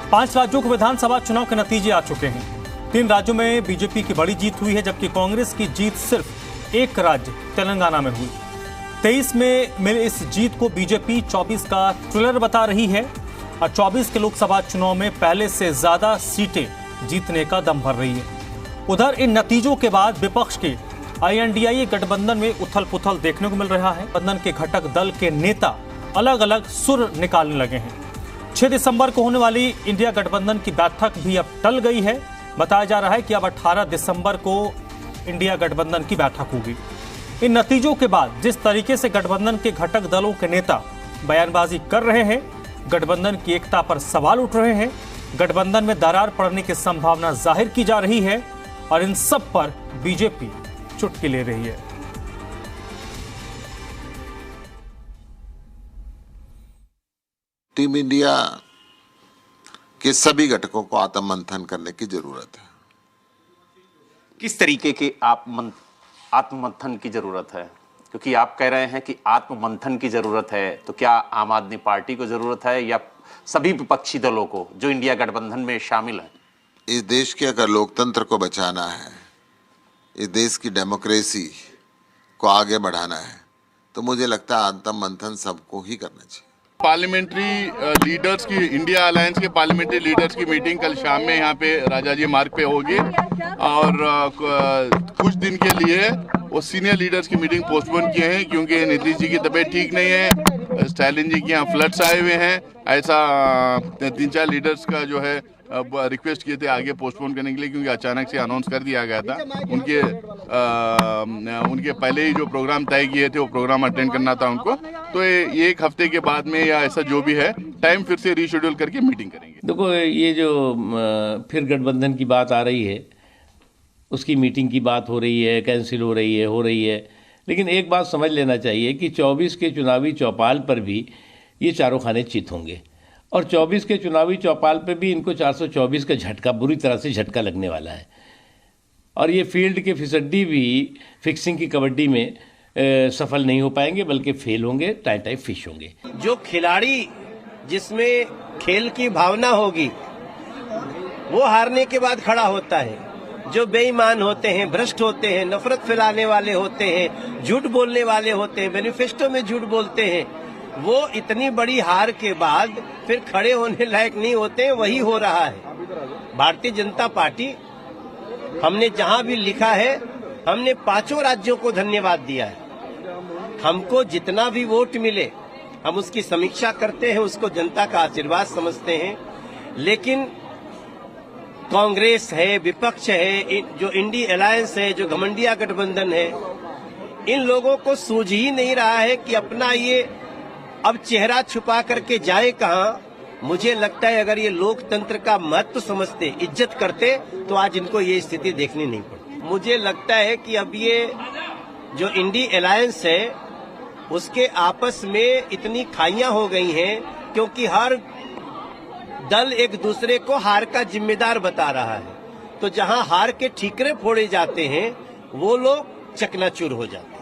5 राज्यों के विधानसभा चुनाव के नतीजे आ चुके हैं। 3 राज्यों में बीजेपी की बड़ी जीत हुई है, जबकि कांग्रेस की जीत सिर्फ एक राज्य तेलंगाना में हुई। 23 में मिली इस जीत को बीजेपी 24 का थ्रिलर बता रही है और 24 के लोकसभा चुनाव में पहले से ज्यादा सीटें जीतने का दम भर रही है। उधर इन नतीजों के बाद विपक्ष के INDIA गठबंधन में उथल पुथल देखने को मिल रहा है। गठबंधन के घटक दल के नेता अलग अलग सुर निकालने लगे हैं। 6 दिसंबर को होने वाली इंडिया गठबंधन की बैठक भी अब टल गई है। बताया जा रहा है कि अब 18 दिसंबर को इंडिया गठबंधन की बैठक होगी। इन नतीजों के बाद जिस तरीके से गठबंधन के घटक दलों के नेता बयानबाजी कर रहे हैं, गठबंधन की एकता पर सवाल उठ रहे हैं, गठबंधन में दरार पड़ने की संभावना जाहिर की जा रही है और इन सब पर बीजेपी चुटकी ले रही है। टीम इंडिया के सभी घटकों को आत्ममंथन करने की जरूरत है। किस तरीके के आत्ममंथन की जरूरत है? क्योंकि आप कह रहे हैं कि आत्ममंथन की जरूरत है, तो क्या आम आदमी पार्टी को जरूरत है या सभी विपक्षी दलों को जो इंडिया गठबंधन में शामिल है? इस देश के अगर लोकतंत्र को बचाना है, इस देश की डेमोक्रेसी को आगे बढ़ाना है, तो मुझे लगता है आत्ममंथन सबको ही करना चाहिए। पार्लियामेंट्री लीडर्स की, इंडिया अलायंस के पार्लियामेंट्री लीडर्स की मीटिंग कल शाम में यहाँ पे राजाजी मार्ग पे होगी और कुछ दिन के लिए वो सीनियर लीडर्स की मीटिंग पोस्टपोन किए हैं क्योंकि नीतीश जी की तबीयत ठीक नहीं है, स्टालिन जी के यहाँ फ्लड्स आए हुए हैं। ऐसा 3-4 लीडर्स का जो है रिक्वेस्ट किए थे आगे पोस्टपोन करने के लिए, क्योंकि अचानक से अनाउंस कर दिया गया था। उनके पहले ही जो प्रोग्राम तय किए थे वो प्रोग्राम अटेंड करना था उनको, तो ये 1 हफ्ते के बाद में या ऐसा जो भी है टाइम फिर से रीशेड्यूल करके मीटिंग करेंगे। देखो, ये जो फिर गठबंधन की बात आ रही है, उसकी मीटिंग की बात हो रही है, कैंसिल हो रही है, लेकिन एक बात समझ लेना चाहिए कि 24 के चुनावी चौपाल पर भी ये चारों खाने चित होंगे और 24 के चुनावी चौपाल पे भी इनको 424 का झटका, बुरी तरह से झटका लगने वाला है। और ये फील्ड के फिसड्डी भी फिक्सिंग की कबड्डी में सफल नहीं हो पाएंगे, बल्कि फेल होंगे, टाइप फिश होंगे। जो खिलाड़ी जिसमें खेल की भावना होगी वो हारने के बाद खड़ा होता है। जो बेईमान होते हैं, भ्रष्ट होते हैं, नफरत फैलाने वाले होते हैं, झूठ बोलने वाले होते हैं, मैनिफेस्टो में झूठ बोलते हैं, वो इतनी बड़ी हार के बाद फिर खड़े होने लायक नहीं होते हैं। वही हो रहा है। भारतीय जनता पार्टी, हमने जहां भी लिखा है, हमने 5 राज्यों को धन्यवाद दिया है। हमको जितना भी वोट मिले हम उसकी समीक्षा करते हैं, उसको जनता का आशीर्वाद समझते हैं। लेकिन कांग्रेस है, विपक्ष है, जो इंडिया अलायंस है, जो घमंडिया गठबंधन है, इन लोगों को सूझ ही नहीं रहा है कि अपना ये अब चेहरा छुपा करके जाए कहां। मुझे लगता है अगर ये लोकतंत्र का महत्व समझते, इज्जत करते, तो आज इनको ये स्थिति देखनी नहीं पड़ती। मुझे लगता है कि अब ये जो इंडिया अलायंस है उसके आपस में इतनी खाइयां हो गई हैं, क्योंकि हर दल एक दूसरे को हार का जिम्मेदार बता रहा है। तो जहां हार के ठीकरे फोड़े जाते हैं वो लोग चकनाचूर हो जाते हैं।